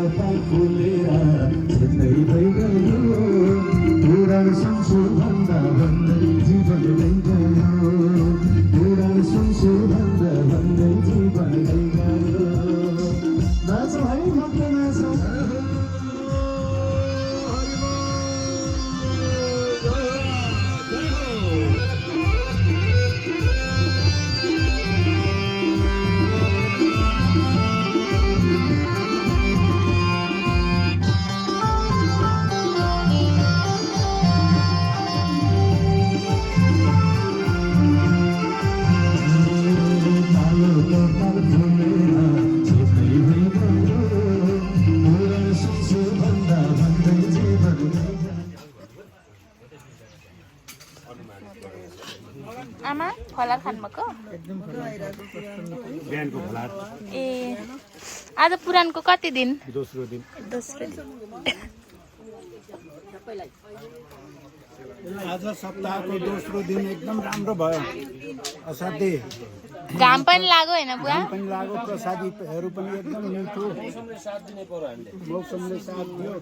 कपाल फुलेर छेक्दै भइगयो पुराण सुन्छु भन्दा भन्दै जीवन गयो पुराण सुन्छु भन्दा भन्दै जीवन गयो नाच भाइ भक्त नाच आमा फलार खानुभएको बिहानको फलार ए आज पुराणको कति दिन दोस्रो दिन आज सप्ताहको दोस्रो दिन एकदम राम्रो भयो असाध्यै घाम पनि लाग्यो होइन बुवा पनि लाग्यो प्रसादीहरू पनि एकदम मिठो मौसमले साथ दियो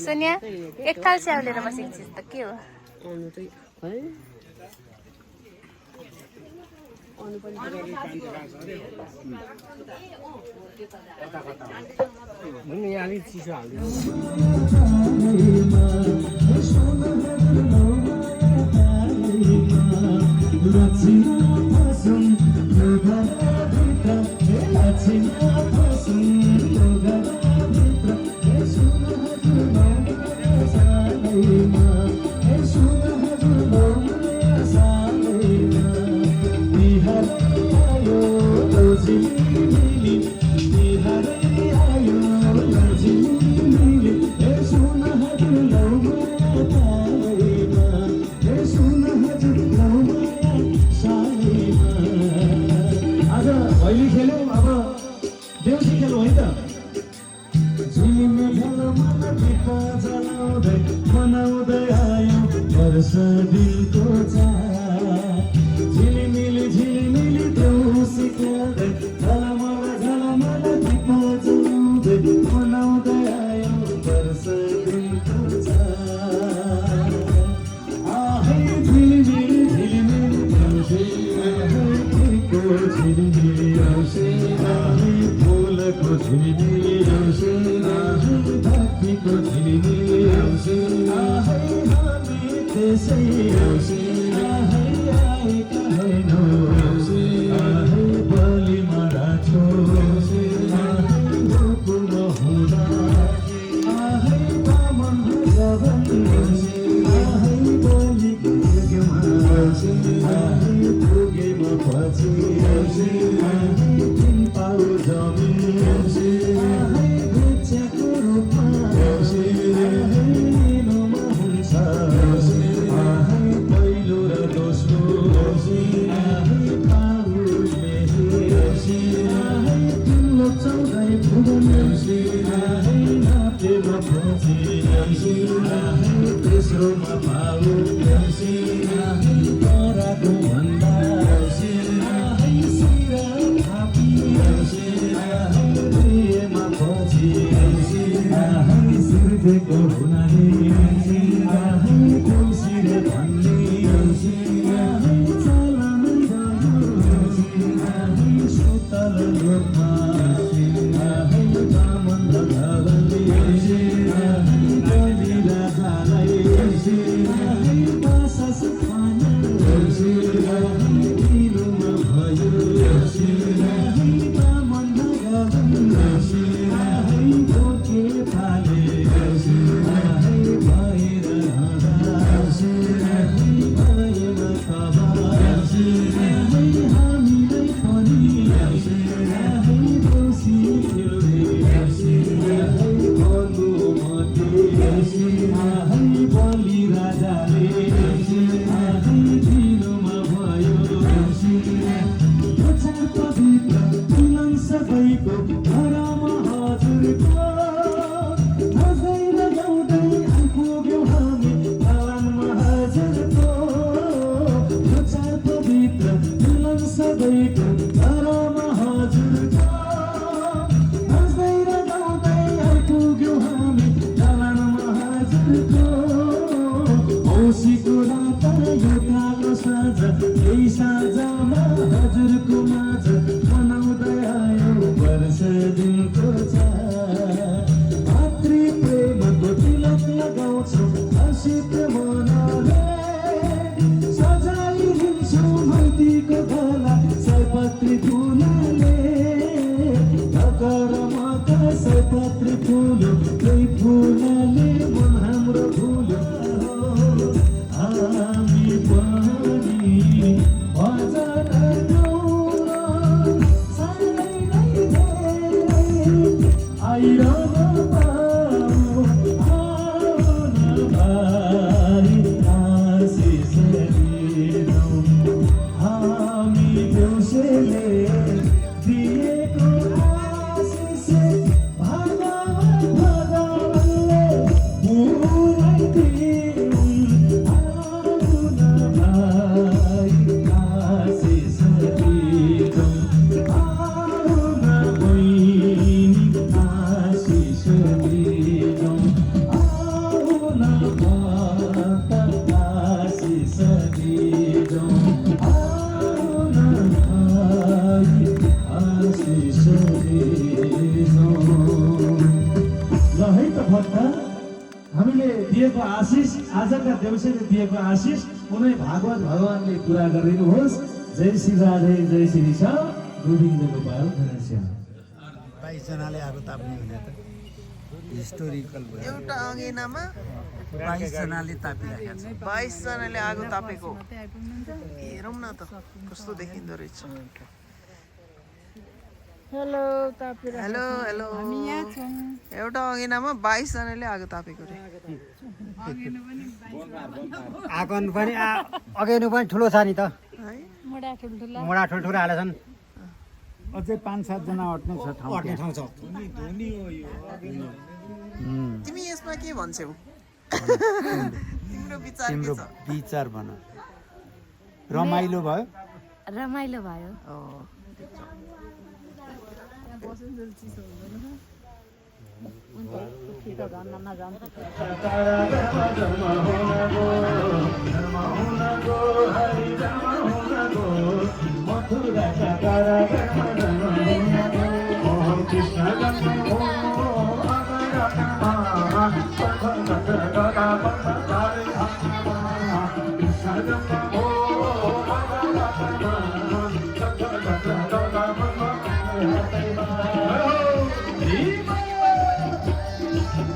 सोनिया एकताल स्याउलेर बसेको चिज त के हो यहाँ अलिक चिसो हाल्दिनु सबैको घरमा हजुर वर्ष दिनको छ मातृ प्रेमको तिलक लगाउँछु हसित मनले सजाइदिन्छु मैतीको गला सयपत्री फुलले नगरमा सयपत्री फुल्यो त्यही फुलले मन हाम्रो फुल्यो हामी पनि भजन गाउन सानैलाई धेरै आइरहन पाऊ आउन भाइ आशिष दिनौँ हामी देउसेले दिएको आशिष भगवानले पुऱ्याइदिउँ आउन भाइ आशिष दिनौँ आउन बहिनी आशिष दिनौँ आउन भक्त आशिष दिनौँ आउन भाइ आशिष दिनौँ। ल है त भक्त हामीले दिएको आशिष आजका देउसीले दिएको आशिष कुनै भागवत भगवानले पुरा गरिदिनुहोस्। जय श्री राधे जय श्री श्याम गोविन्द गोपाल घनश्याम। 22 जनाले आगो ताप्ने हुने त हिस्टोरिकल भयो। एउटा अङ्गेनामा 22 जनाले तापिरहेका छन्। 22 जनाले आगो तापेको हेरौँ न त कस्तो देखिँदो रहेछ। हेलो तापेर हेलो हेलो एउटा अङ्गेनामा 22 जनाले आगो तापेको रे। आगन पनि अगेनु पनि ठुलो छ नि त है मोडा ठुल्ठुला मोडा ठुल्ठुला हाले छन् अझै 5-7 जना अट्ने छ ठाउँ। अट्ने ठाउँ छ तिमी यसमा के भन्छौ? तिम्रो विचार के तिम्रो छ? विचार भन। रमाइलो भयो। रमाइलो भयो।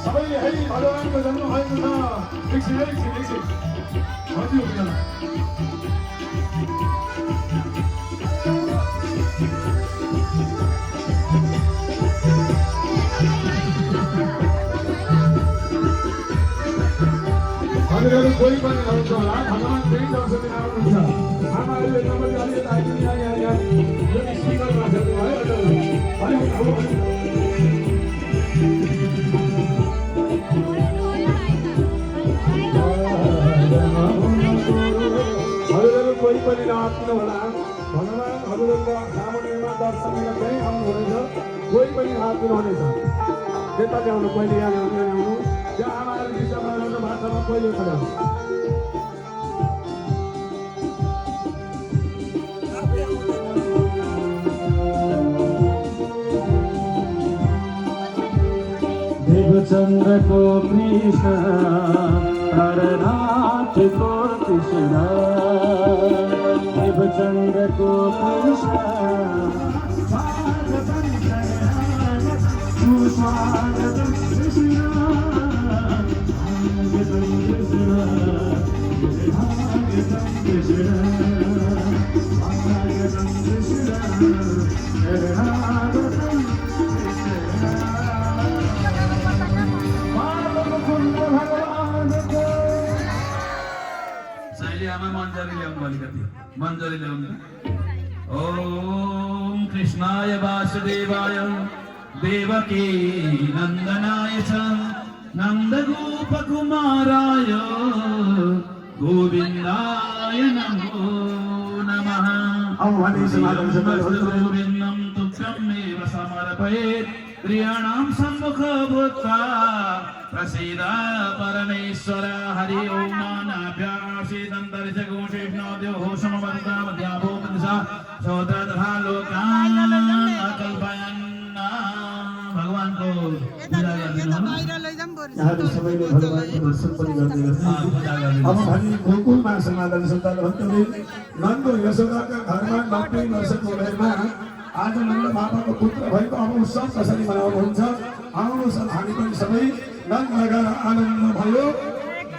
सबैले है भगवानको जन्म भएको छ। एकछिन एकछिन एकछिन हजुर हजुरहरू कोही पनि आउँछ होला भगवान् त्यही दर्शन दिन आउनुहुन्छ। आमाहरूले नम्बर अलिकति आइदिनु यहाँ यो स्पिकरमा छ हजुरहरू कोही पनि नआत्नु होला। भगवान्हरूको सामुन्नेमा दर्शन लिन त्यहीँ आउनुहुनेछ। कोही पनि नआत्नु हुनेछ। त्यता ल्याउनु पहिले यहाँ ल्याउनु त्यहाँ आमाहरू विषयमा ल्याउनु भाषामा पहिले ल्याउनु। देवचन्द्रको कृष्ण हरनाथको कृष्ण देवचन्द्रको कृष्ण स्वागतम सुस्वागतम कृष्ण स्वागतम कृष्ण स्वागतम कृष्ण स्वागतम कृष्ण स्वागतम आमा मन्जरी ल्याउनु अलिकति मन्जरी ल्याउनु। ओम कृष्णाय वासुदेवाय देवकी नन्दनाय च नन्दगोपकुमाराय गोविन्दाय नमो नमः। गोविन्दं तुभ्यमेव समर्पयेत् प्रियाणां सम्मुख भूत्वा प्रसीद परमेश्वर हरि ओम नाभ्यासीदन्तरिषगोषेष्णोद्यो समवदता मध्याभो मनसा श्रोत्र तथा लोकान् अकल्पयन् यहाँले सबैले भगवानको दर्शन पनि गर्ने गर्छ अब भने गोकुलमा समाधान सन्तान भक्तले नन्द यशोदाका घरमा 90 वर्षको उमेरमा आज नन्द बाबाको पुत्र भएको अब उत्सव कसरी मनाउनुहुन्छ आउनुहोस् हामी पनि सबै नन्द लगाएर आनन्द भयो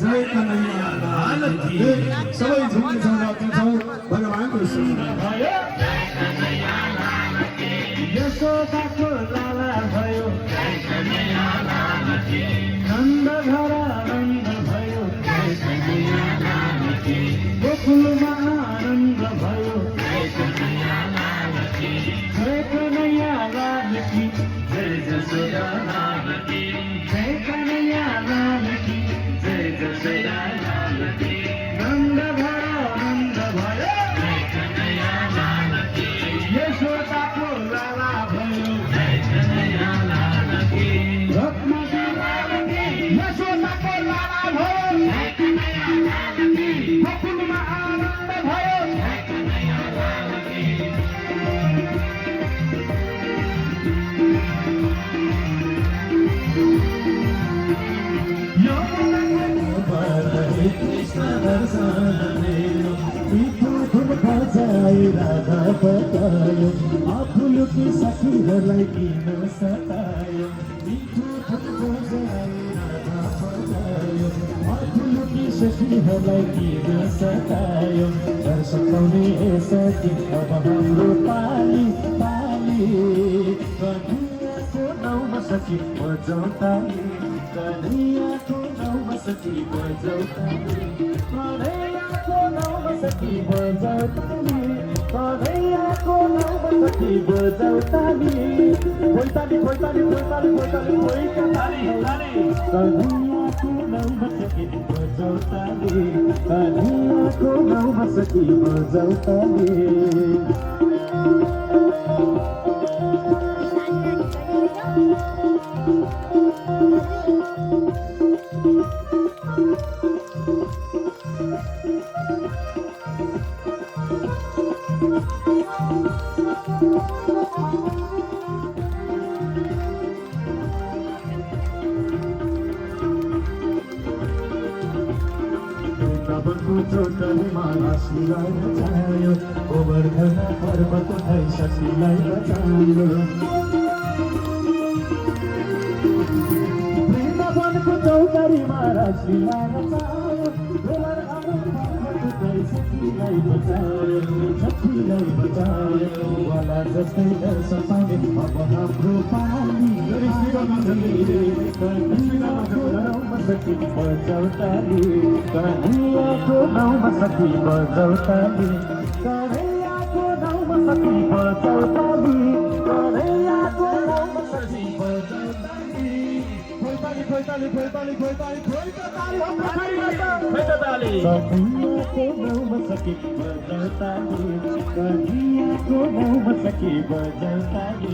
जय कन्हैया लाल की सबै झुम्नेछौँ नाच्नेछौँ भगवानको सुन्दर भयो यशोदाको लाला भयो जय कन्हैया लाल की नन्द घर आनन्द भयो जय कन्हैया लाल की गोकुलमा आनन्द भयो जय कन्हैया लाल की जय कन्हैया लाल की जय जसोदा लाल की जय कन्हैया लाल की जय जसोदा लाल की नन्द घर आनन्द भयो जय कन्हैया लाल की यशोदाको लाला भयो जय कन्हैया लाल की रत्नजी लाल की यशोदाको लाला भयो जय कन्हैया लाल की गोकुलमा आनन्द भयो जय कन्हैया लाल की कृष्ण दर्शन मिठो धुन बजाए राधा बतायो आफूलुकी सखीहरूलाई किन सतायो मिठो धुन बजाए राधा बतायो आफूलुकी सखीहरूलाई किन सतायो दर्शन पाउने सकी अब हाम्रो पाली पाली कन्हैयाको नाउँमा सखी बजाउँताली कन्हैयाको नाउँमा सखी बजाउँताली कन्हैयाको नाउँमा सखी बजाउँताली कन्हैयाको नाउँमा सखी बजाउँताली खोइताली खोइताली खोइताली खोइताली खोइका ताली ताली कन्हैयाको नाउँमा सखी बजाउँताली कन्हैयाको नाउँमा सखी बजाउँताली चोटलीमा हाँसीलाई बचायो गोवर्धन पर्वत उठाइ शशीलाई बचायो वृन्दावनको चौतारीमा हाँसीलाई बचायो गोवर्धन पर्वत उठाइ शशीलाई बचायो वाला जस्तै दर्शन पाउने अब हाम्रो पाली कन्हैयाको नाउँमा सखी बजाउँताली कन्हैयाको नाउँमा सखी बजाउँताली कन्हैयाको नाउँमा सखी बजाउँताली कन्हैयाको नाउँमा सखी बजाउँताली खोइताली खोइताली खोइताली खोइताली खोइताली खोइताली कन्हैयाको नाउँमा सखी बजाउँताली कन्हैयाको नाउँमा सखी बजाउँताली